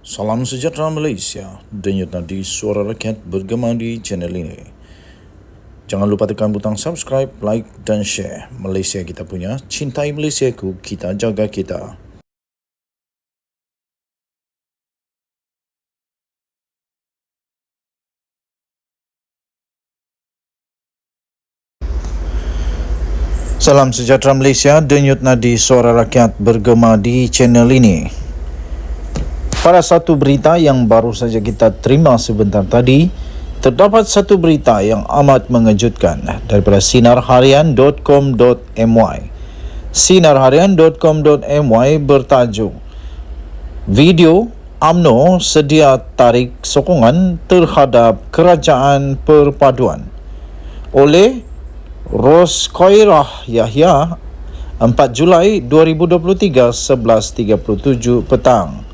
Salam sejahtera Malaysia, denyut nadi suara rakyat bergema di channel ini. Jangan lupa tekan butang subscribe, like dan share. Malaysia kita punya, cintai Malaysiaku, kita jaga kita. Salam sejahtera Malaysia, denyut nadi suara rakyat bergema di channel ini. Pada satu berita yang baru saja kita terima sebentar tadi, terdapat satu berita yang amat mengejutkan daripada sinarharian.com.my. Sinarharian.com.my bertajuk Video UMNO sedia tarik sokongan terhadap Kerajaan Perpaduan oleh Roskoirah Yahya, 4 Julai 2023, 11.37 petang.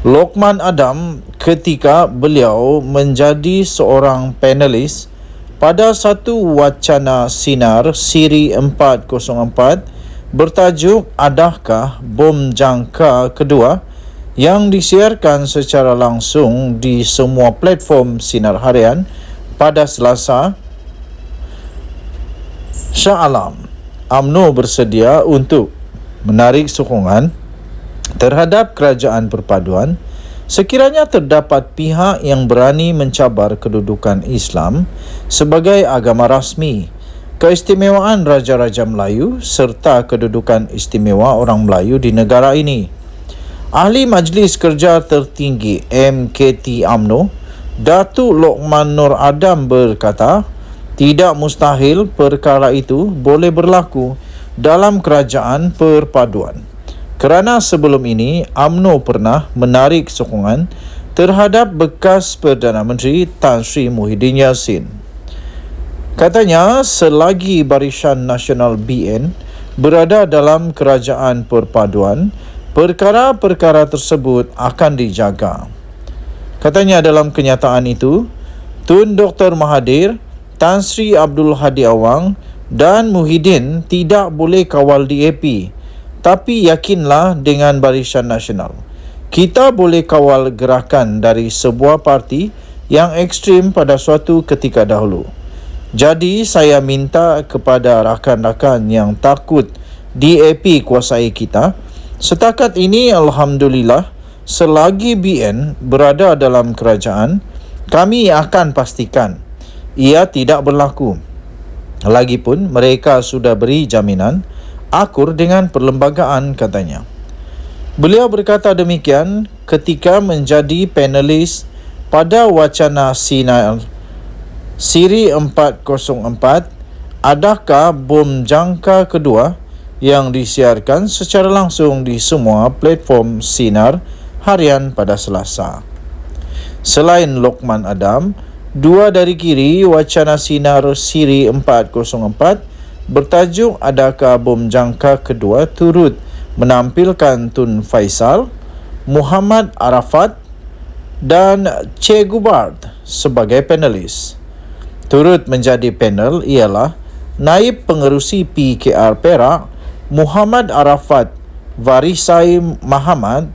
Lokman Adam ketika beliau menjadi seorang panelis pada satu wacana sinar siri 404 bertajuk Adakah Bom Jangka Kedua yang disiarkan secara langsung di semua platform sinar harian pada Selasa. Shah Alam, UMNO bersedia untuk menarik sokongan terhadap Kerajaan Perpaduan sekiranya terdapat pihak yang berani mencabar kedudukan Islam sebagai agama rasmi, keistimewaan Raja-Raja Melayu serta kedudukan istimewa orang Melayu di negara ini. Ahli Majlis Kerja Tertinggi MKT UMNO, Datuk Lokman Nur Adam berkata, tidak mustahil perkara itu boleh berlaku dalam Kerajaan Perpaduan. Kerana sebelum ini, UMNO pernah menarik sokongan terhadap bekas Perdana Menteri Tan Sri Muhyiddin Yassin. Katanya, selagi Barisan Nasional BN berada dalam Kerajaan Perpaduan, perkara-perkara tersebut akan dijaga. Katanya dalam kenyataan itu, Tun Dr. Mahathir, Tan Sri Abdul Hadi Awang dan Muhyiddin tidak boleh kawal DAP. Tapi yakinlah dengan Barisan Nasional, kita boleh kawal gerakan dari sebuah parti yang ekstrim pada suatu ketika dahulu. Jadi saya minta kepada rakan-rakan yang takut DAP kuasai kita, setakat ini Alhamdulillah selagi BN berada dalam kerajaan, kami akan pastikan ia tidak berlaku. Lagipun mereka sudah beri jaminan akur dengan perlembagaan, katanya. Beliau berkata demikian ketika menjadi panelis pada wacana sinar siri 404 Adakah Bom Jangka Kedua yang disiarkan secara langsung di semua platform sinar harian pada Selasa. Selain Lokman Adam, dua dari kiri wacana sinar siri 404 bertajuk Adakah Bom Jangka Kedua turut menampilkan Tun Faisal, Muhammad Arafat dan Che Gubard sebagai panelis. Turut menjadi panel ialah Naib Pengerusi PKR Perak, Muhammad Arafat Varisai Mahamad,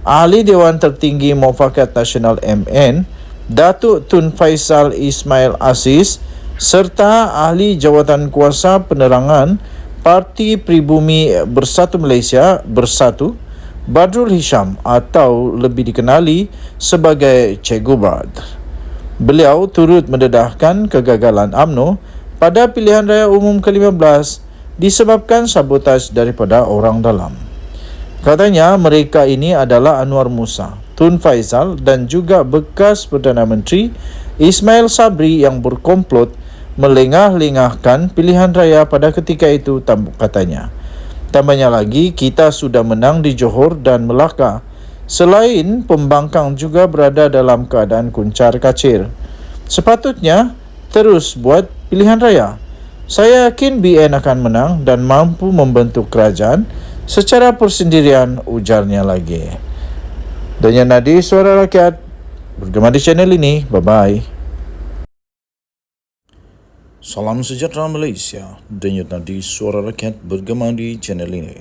Ahli Dewan Tertinggi Muafakat Nasional MN, Datuk Tun Faisal Ismail Aziz, serta Ahli Jawatan Kuasa Penerangan Parti Pribumi Bersatu Malaysia Bersatu, Badrul Hisham atau lebih dikenali sebagai Che Gubard. Beliau turut mendedahkan kegagalan UMNO pada pilihan raya umum ke-15 disebabkan sabotaj daripada orang dalam. Katanya mereka ini adalah Anwar Musa, Tun Faisal dan juga bekas Perdana Menteri Ismail Sabri yang berkomplot melengah-lengahkan pilihan raya pada ketika itu, katanya. Tambahnya lagi, kita sudah menang di Johor dan Melaka. Selain pembangkang juga berada dalam keadaan kuncar kacir. Sepatutnya terus buat pilihan raya. Saya yakin BN akan menang dan mampu membentuk kerajaan secara persendirian, ujarnya lagi. Danya Nadi, Suara Rakyat, bergema di channel ini. Bye-bye. Salam sejahtera Malaysia, denyut nadi suara rakyat bergema di channel ini.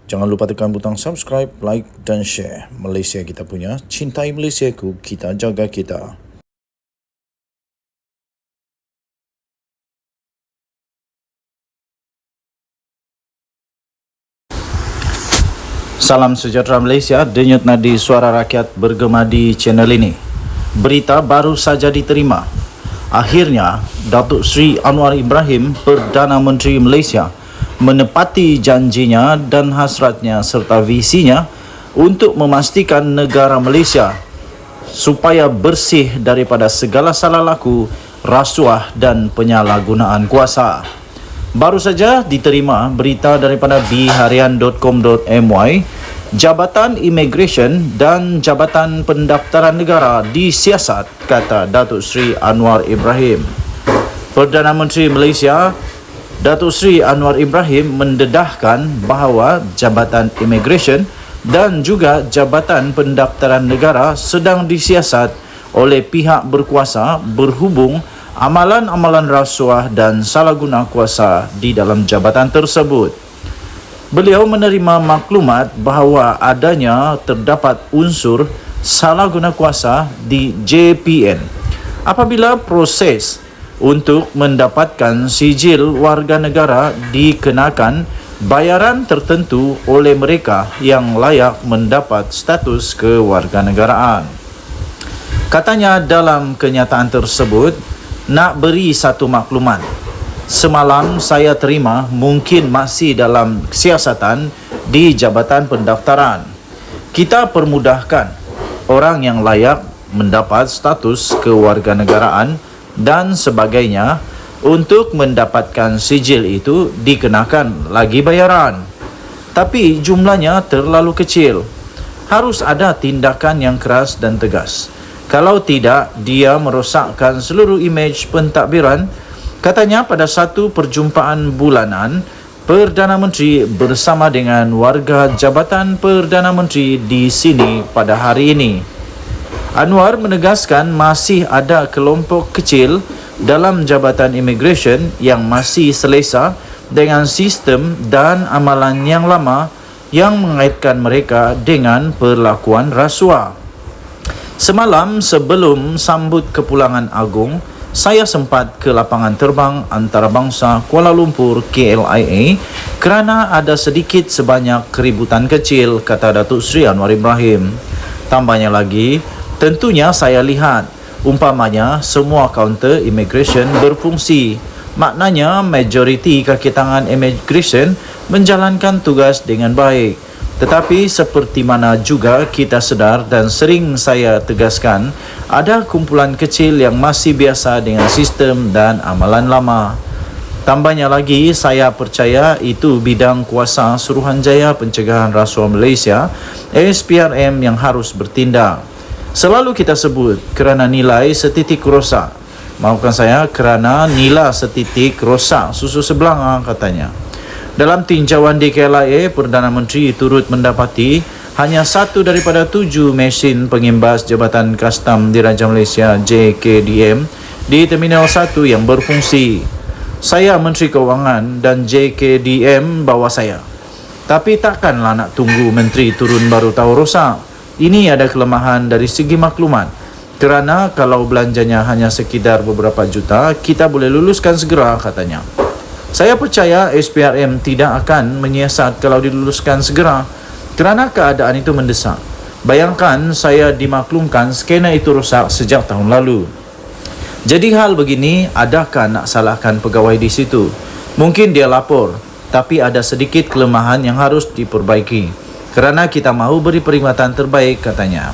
Jangan lupa tekan butang subscribe, like dan share. Malaysia kita punya, cintai Malaysiaku, kita jaga kita. Salam sejahtera Malaysia, denyut nadi suara rakyat bergema di channel ini. Berita baru saja diterima. Akhirnya, Datuk Seri Anwar Ibrahim, Perdana Menteri Malaysia, menepati janjinya dan hasratnya serta visinya untuk memastikan negara Malaysia supaya bersih daripada segala salah laku, rasuah dan penyalahgunaan kuasa. Baru saja diterima berita daripada bharian.com.my, Jabatan Immigration dan Jabatan Pendaftaran Negara disiasat, kata Datuk Seri Anwar Ibrahim. Perdana Menteri Malaysia Datuk Seri Anwar Ibrahim mendedahkan bahawa Jabatan Immigration dan juga Jabatan Pendaftaran Negara sedang disiasat oleh pihak berkuasa berhubung amalan-amalan rasuah dan salah guna kuasa di dalam jabatan tersebut. Beliau menerima maklumat bahawa adanya terdapat unsur salah guna kuasa di JPN apabila proses untuk mendapatkan sijil warga negara dikenakan bayaran tertentu oleh mereka yang layak mendapat status kewarganegaraan. Katanya dalam kenyataan tersebut, nak beri satu maklumat. Semalam saya terima mungkin masih dalam siasatan di Jabatan Pendaftaran. Kita permudahkan orang yang layak mendapat status kewarganegaraan dan sebagainya untuk mendapatkan sijil itu dikenakan lagi bayaran. Tapi jumlahnya terlalu kecil. Harus ada tindakan yang keras dan tegas. Kalau tidak, dia merosakkan seluruh imej pentadbiran. Katanya pada satu perjumpaan bulanan, Perdana Menteri bersama dengan warga Jabatan Perdana Menteri di sini pada hari ini. Anwar menegaskan masih ada kelompok kecil dalam Jabatan Immigration yang masih selesa dengan sistem dan amalan yang lama yang mengaitkan mereka dengan perlakuan rasuah. Semalam sebelum sambut kepulangan agung, saya sempat ke lapangan terbang antarabangsa Kuala Lumpur KLIA kerana ada sedikit sebanyak keributan kecil, kata Datuk Seri Anwar Ibrahim. Tambahnya lagi, tentunya saya lihat umpamanya semua kaunter immigration berfungsi. Maknanya majoriti kaki tangan immigration menjalankan tugas dengan baik. Tetapi seperti mana juga kita sedar dan sering saya tegaskan, ada kumpulan kecil yang masih biasa dengan sistem dan amalan lama. Tambahnya lagi, saya percaya itu bidang kuasa Suruhanjaya Pencegahan Rasuah Malaysia SPRM yang harus bertindak. Selalu kita sebut kerana nilai setitik rosak. Maafkan saya, kerana nilai setitik rosak susu sebelanga, katanya. Dalam tinjauan di KLIA, Perdana Menteri turut mendapati hanya satu daripada 7 mesin pengimbas Jabatan Kastam Diraja Malaysia JKDM di Terminal 1 yang berfungsi. Saya Menteri Kewangan dan JKDM bawa saya. Tapi takkanlah nak tunggu Menteri turun baru tahu rosak. Ini ada kelemahan dari segi maklumat. Kerana kalau belanjanya hanya sekedar beberapa juta, kita boleh luluskan segera, katanya. Saya percaya SPRM tidak akan menyiasat kalau diluluskan segera kerana keadaan itu mendesak. Bayangkan saya dimaklumkan skena itu rosak sejak tahun lalu. Jadi hal begini, adakah nak salahkan pegawai di situ? Mungkin dia lapor, tapi ada sedikit kelemahan yang harus diperbaiki. Kerana kita mahu beri peringatan terbaik, katanya.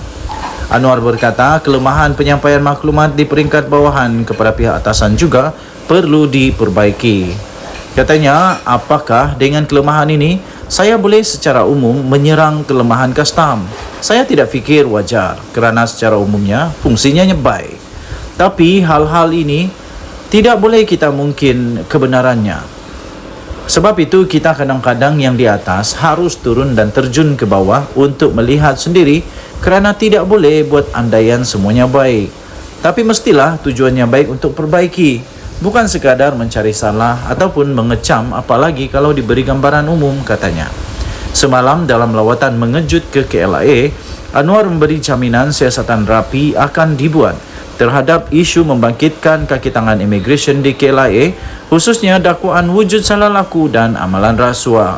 Anwar berkata kelemahan penyampaian maklumat di peringkat bawahan kepada pihak atasan juga perlu diperbaiki. Katanya, apakah dengan kelemahan ini saya boleh secara umum menyerang kelemahan kastam? Saya tidak fikir wajar kerana secara umumnya fungsinya baik. Tapi hal-hal ini tidak boleh kita mungkin kebenarannya. Sebab itu kita kadang-kadang yang di atas harus turun dan terjun ke bawah untuk melihat sendiri kerana tidak boleh buat andaian semuanya baik. Tapi mestilah tujuannya baik untuk perbaiki, bukan sekadar mencari salah ataupun mengecam, apalagi kalau diberi gambaran umum, katanya. Semalam dalam lawatan mengejut ke KLIA, Anwar memberi jaminan siasatan rapi akan dibuat terhadap isu membangkitkan kaki tangan imigresen di KLIA, khususnya dakwaan wujud salah laku dan amalan rasuah.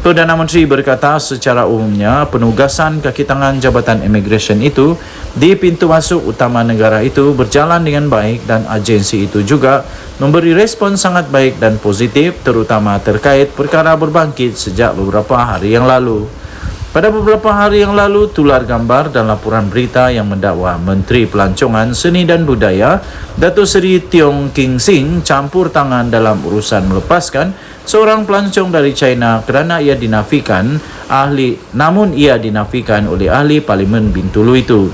Perdana Menteri berkata secara umumnya penugasan kaki tangan Jabatan Imigresen itu di pintu masuk utama negara itu berjalan dengan baik dan agensi itu juga memberi respon sangat baik dan positif terutama terkait perkara berbangkit sejak beberapa hari yang lalu. Pada beberapa hari yang lalu, tular gambar dan laporan berita yang mendakwa Menteri Pelancongan Seni dan Budaya Datuk Seri Tiong King Sing campur tangan dalam urusan melepaskan seorang pelancong dari China kerana ia dinafikan oleh ahli Parlimen Bintulu itu.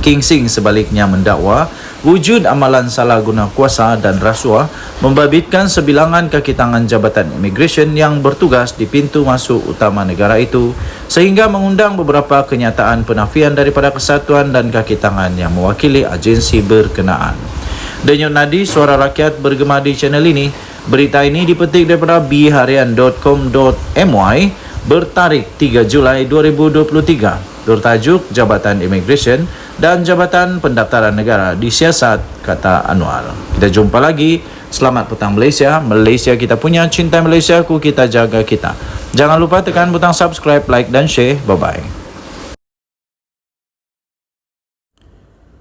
King Sing sebaliknya mendakwa wujud amalan salah guna kuasa dan rasuah membabitkan sebilangan kaki tangan Jabatan Imigresen yang bertugas di pintu masuk utama negara itu sehingga mengundang beberapa kenyataan penafian daripada kesatuan dan kaki tangan yang mewakili agensi berkenaan. Denyut nadi Suara Rakyat bergema di channel ini. Berita ini dipetik daripada bharian.com.my bertarikh 3 Julai 2023. Bertajuk Jabatan Imigresen dan Jabatan Pendaftaran Negara disiasat, kata Anwar. Kita jumpa lagi. Selamat petang Malaysia. Malaysia kita punya, cinta Malaysia ku, kita jaga kita. Jangan lupa tekan butang subscribe, like dan share. Bye-bye.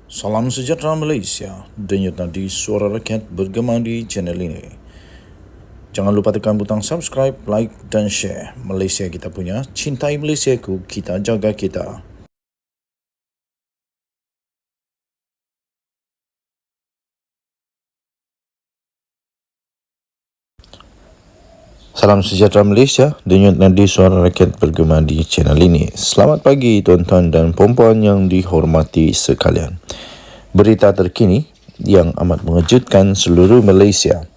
Salam sejahtera Malaysia. Denyut nadi Suara Rakyat bergema di channel ini. Jangan lupa tekan butang subscribe, like dan share. Malaysia kita punya, cintai Malaysia ku, kita jaga kita. Salam sejahtera Malaysia, denyut nadi Suara Rakyat bergema di channel ini. Selamat pagi tuan-tuan dan puan-puan yang dihormati sekalian. Berita terkini yang amat mengejutkan seluruh Malaysia.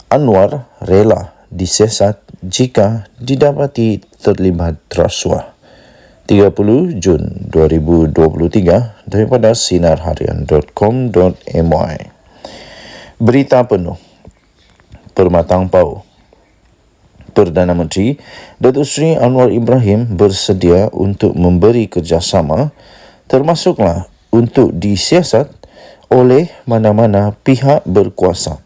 Anwar rela disiasat jika didapati terlibat rasuah. 30 Jun 2023 daripada sinarharian.com.my. Berita penuh. Permatang Pau. Perdana Menteri Datuk Seri Anwar Ibrahim bersedia untuk memberi kerjasama termasuklah untuk disiasat oleh mana-mana pihak berkuasa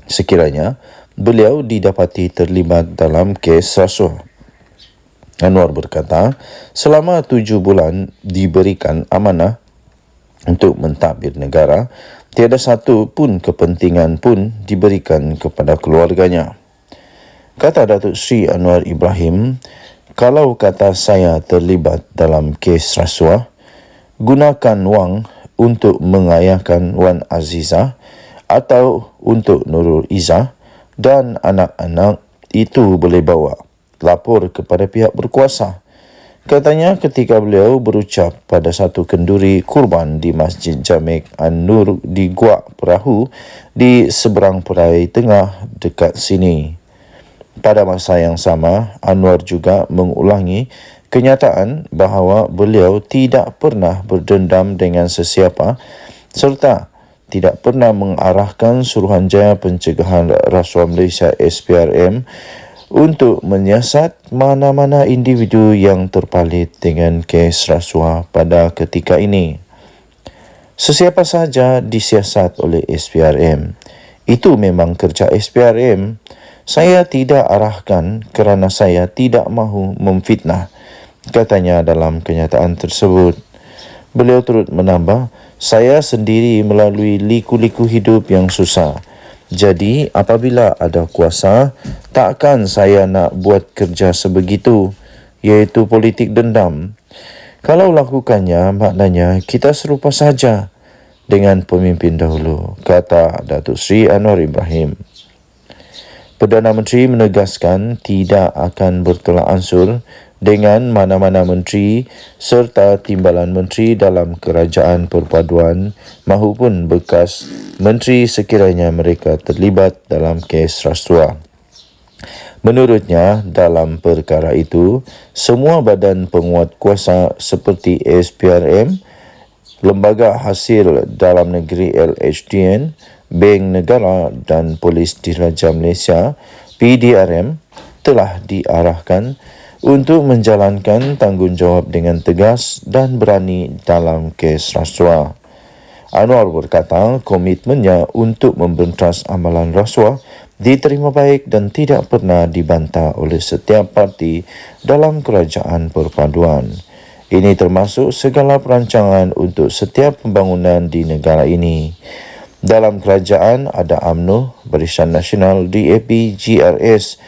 sekiranya beliau didapati terlibat dalam kes rasuah. Anwar berkata, selama 7 bulan diberikan amanah untuk mentadbir negara, tiada satu pun kepentingan pun diberikan kepada keluarganya. Kata Datuk Seri Anwar Ibrahim, kalau kata saya terlibat dalam kes rasuah, gunakan wang untuk mengayahkan Wan Azizah atau untuk Nurul Izzah dan anak-anak itu boleh bawa lapor kepada pihak berkuasa. Katanya ketika beliau berucap pada satu kenduri kurban di Masjid Jamek An-Nur di Guak Perahu di seberang Perai Tengah dekat sini. Pada masa yang sama, Anwar juga mengulangi kenyataan bahawa beliau tidak pernah berdendam dengan sesiapa serta tidak pernah mengarahkan Suruhanjaya Pencegahan Rasuah Malaysia SPRM untuk menyiasat mana-mana individu yang terpalit dengan kes rasuah pada ketika ini. Sesiapa sahaja disiasat oleh SPRM. Itu memang kerja SPRM. Saya tidak arahkan kerana saya tidak mahu memfitnah, katanya dalam kenyataan tersebut. Beliau turut menambah, saya sendiri melalui liku-liku hidup yang susah. Jadi apabila ada kuasa, takkan saya nak buat kerja sebegitu, iaitu politik dendam. Kalau lakukannya, maknanya kita serupa saja dengan pemimpin dahulu, kata Datuk Seri Anwar Ibrahim. Perdana Menteri menegaskan tidak akan bertolak ansur dengan mana-mana menteri serta timbalan menteri dalam kerajaan perpaduan mahupun bekas menteri sekiranya mereka terlibat dalam kes rasuah. Menurutnya, dalam perkara itu, semua badan penguat kuasa seperti SPRM, Lembaga Hasil Dalam Negeri LHDN, Bank Negara dan Polis Diraja Malaysia PDRM telah diarahkan untuk menjalankan tanggungjawab dengan tegas dan berani dalam kes rasuah. Anwar berkata komitmennya untuk membentas amalan rasuah diterima baik dan tidak pernah dibantah oleh setiap parti dalam kerajaan perpaduan. Ini termasuk segala perancangan untuk setiap pembangunan di negara ini. Dalam kerajaan ada UMNO, Barisan Nasional, DAP, GRS,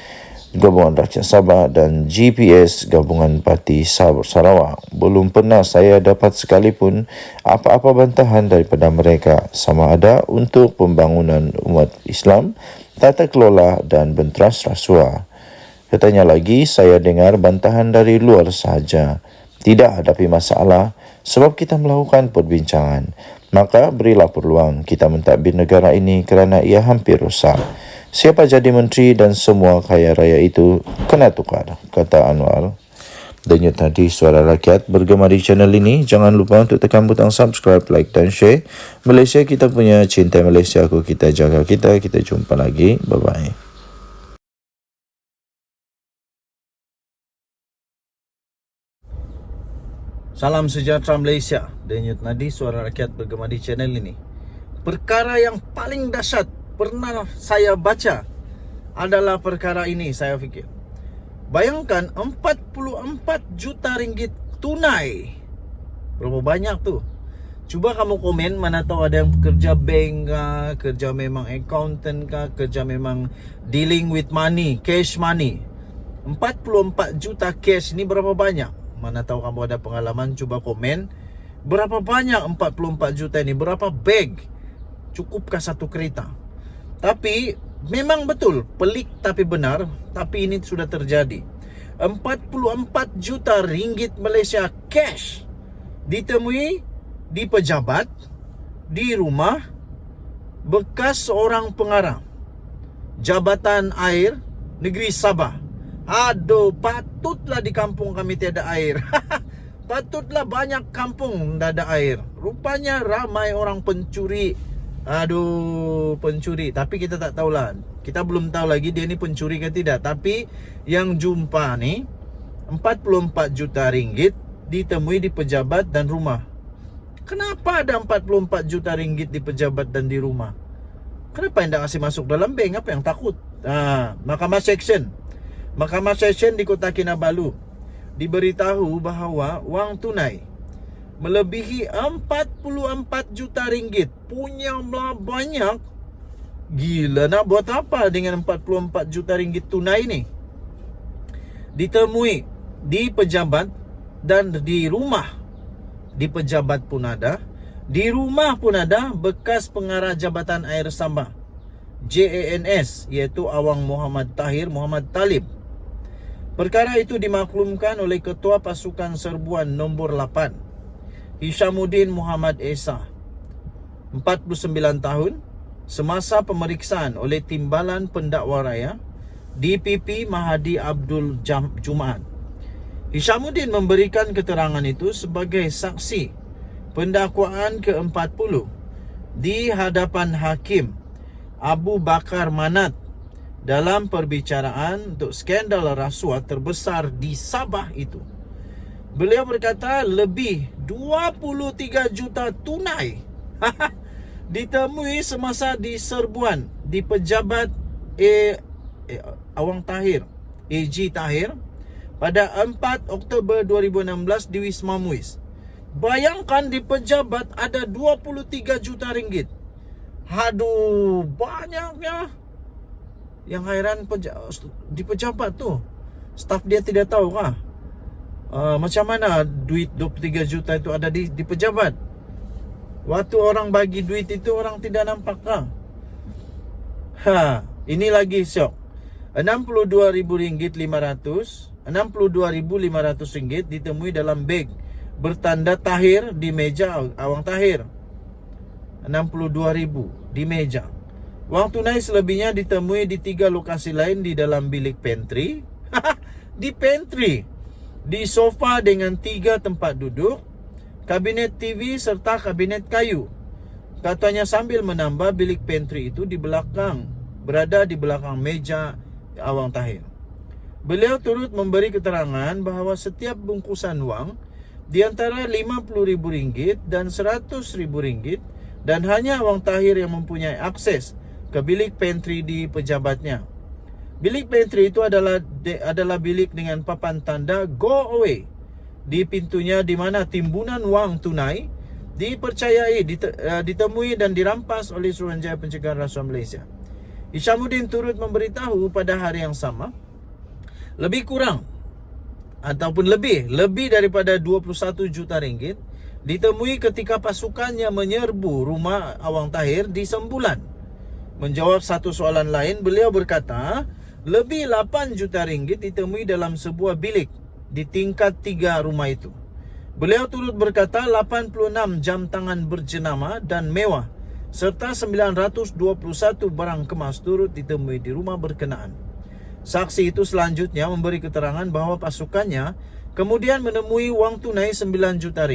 Gabungan Rakyat Sabah dan GPS Gabungan Parti Sarawak. Belum pernah saya dapat sekalipun apa-apa bantahan daripada mereka sama ada untuk pembangunan umat Islam, tata kelola dan benteras rasuah. Katanya lagi, saya dengar bantahan dari luar sahaja. Tidak hadapi masalah sebab kita melakukan perbincangan. Maka berilah peluang kita mentadbir negara ini kerana ia hampir rosak. Siapa jadi menteri dan semua kaya raya itu kena tukar, kata Anwar. Denyut tadi Suara Rakyat bergema di channel ini. Jangan lupa untuk tekan butang subscribe, like dan share. Malaysia kita punya, cinta Malaysia aku, kita jaga kita. Kita jumpa lagi. Bye-bye. Salam sejahtera Malaysia. Denyut nadi Suara Rakyat bergema di channel ini. Perkara yang paling dahsyat pernah saya baca adalah perkara ini, saya fikir. Bayangkan 44 juta ringgit tunai. Berapa banyak tu? Cuba kamu komen, mana tahu ada yang kerja bank kah, kerja memang accountant kah, kerja memang dealing with money, cash money. 44 juta cash ni berapa banyak? Mana tahu kamu ada pengalaman, coba komen. Berapa banyak 44 juta ini? Berapa bag? Cukupkah satu kereta? Tapi memang betul, pelik tapi benar, tapi ini sudah terjadi. 44 juta ringgit Malaysia cash ditemui di pejabat, di rumah bekas seorang pengarah Jabatan Air Negeri Sabah. Aduh, patutlah di kampung kami tiada air. Patutlah banyak kampung tak ada air. Rupanya ramai orang pencuri. Aduh, pencuri. Tapi kita tak tahulah. Kita belum tahu lagi dia ni pencuri ke tidak. Tapi yang jumpa ni 44 juta ringgit ditemui di pejabat dan rumah. Kenapa ada 44 juta ringgit di pejabat dan di rumah? Kenapa tidak kasih masuk dalam bank? Apa yang takut? Mahkamah Seksyen di Kota Kinabalu diberitahu bahawa wang tunai melebihi 44 juta ringgit. Punya banyak. Gila, nak buat apa dengan 44 juta ringgit tunai ni? Ditemui di pejabat dan di rumah. Di pejabat pun ada, di rumah pun ada bekas pengarah Jabatan Air Sabah, JANS, iaitu Awang Muhammad Talib. Perkara itu dimaklumkan oleh Ketua Pasukan Serbuan nombor 8, Hishamuddin Muhammad Esa, 49 tahun, semasa pemeriksaan oleh Timbalan Pendakwa Raya DPP Mahadi Abdul Jumaat. Hishamuddin memberikan keterangan itu sebagai saksi pendakwaan ke-40 di hadapan Hakim Abu Bakar Manat dalam perbicaraan untuk skandal rasuah terbesar di Sabah itu. Beliau berkata lebih 23 juta tunai ditemui semasa di serbuan di pejabat Awang Tahir, AG Tahir, pada 4 Oktober 2016 di Wisma Muiz. Bayangkan di pejabat ada 23 juta ringgit. Aduh, banyaknya. Yang hairan di pejabat tu, staf dia tidak tahu kah? Macam mana duit 23 juta itu ada di pejabat? Waktu orang bagi duit itu orang tidak nampak kah? Ini lagi syok. RM62.500 ditemui dalam beg bertanda Tahir di meja Awang Tahir. 62,000 di meja. Wang tunai selebihnya ditemui di 3 lokasi lain di dalam bilik pantry. Di pantry, di sofa dengan 3 tempat duduk, kabinet TV serta kabinet kayu. Katanya sambil menambah bilik pantry itu di belakang, berada di belakang meja Awang Tahir. Beliau turut memberi keterangan bahawa setiap bungkusan wang di antara RM50,000 dan RM100,000 dan hanya Wang Tahir yang mempunyai akses ke bilik pantry di pejabatnya. Bilik pantry itu adalah bilik dengan papan tanda Go Away di pintunya, di mana timbunan wang tunai dipercayai ditemui dan dirampas oleh Suruhanjaya Pencegahan Rasuah Malaysia. Hishamuddin turut memberitahu pada hari yang sama, lebih daripada RM21 juta ditemui ketika pasukannya menyerbu rumah Wang Tahir di Sembulan. Menjawab satu soalan lain, beliau berkata, lebih RM8 juta ditemui dalam sebuah bilik di tingkat 3 rumah itu. Beliau turut berkata 86 jam tangan berjenama dan mewah serta 921 barang kemas turut ditemui di rumah berkenaan. Saksi itu selanjutnya memberi keterangan bahawa pasukannya kemudian menemui wang tunai RM9 juta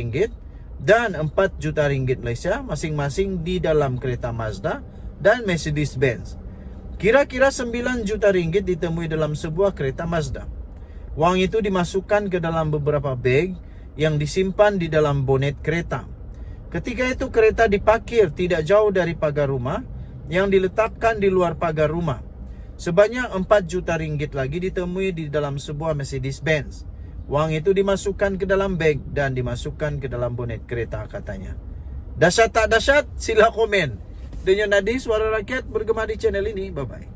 dan RM4 juta Malaysia masing-masing di dalam kereta Mazda dan Mercedes-Benz. Kira-kira RM9 juta ditemui dalam sebuah kereta Mazda. Wang itu dimasukkan ke dalam beberapa beg yang disimpan di dalam bonet kereta. Ketika itu kereta diparkir tidak jauh dari pagar rumah yang diletakkan di luar pagar rumah. Sebanyak RM4 juta lagi ditemui di dalam sebuah Mercedes-Benz. Wang itu dimasukkan ke dalam beg dan dimasukkan ke dalam bonet kereta, katanya. Dahsyat tak dahsyat? Sila komen. Denyo Nadi, Suara Rakyat, bergema di channel ini. Bye-bye.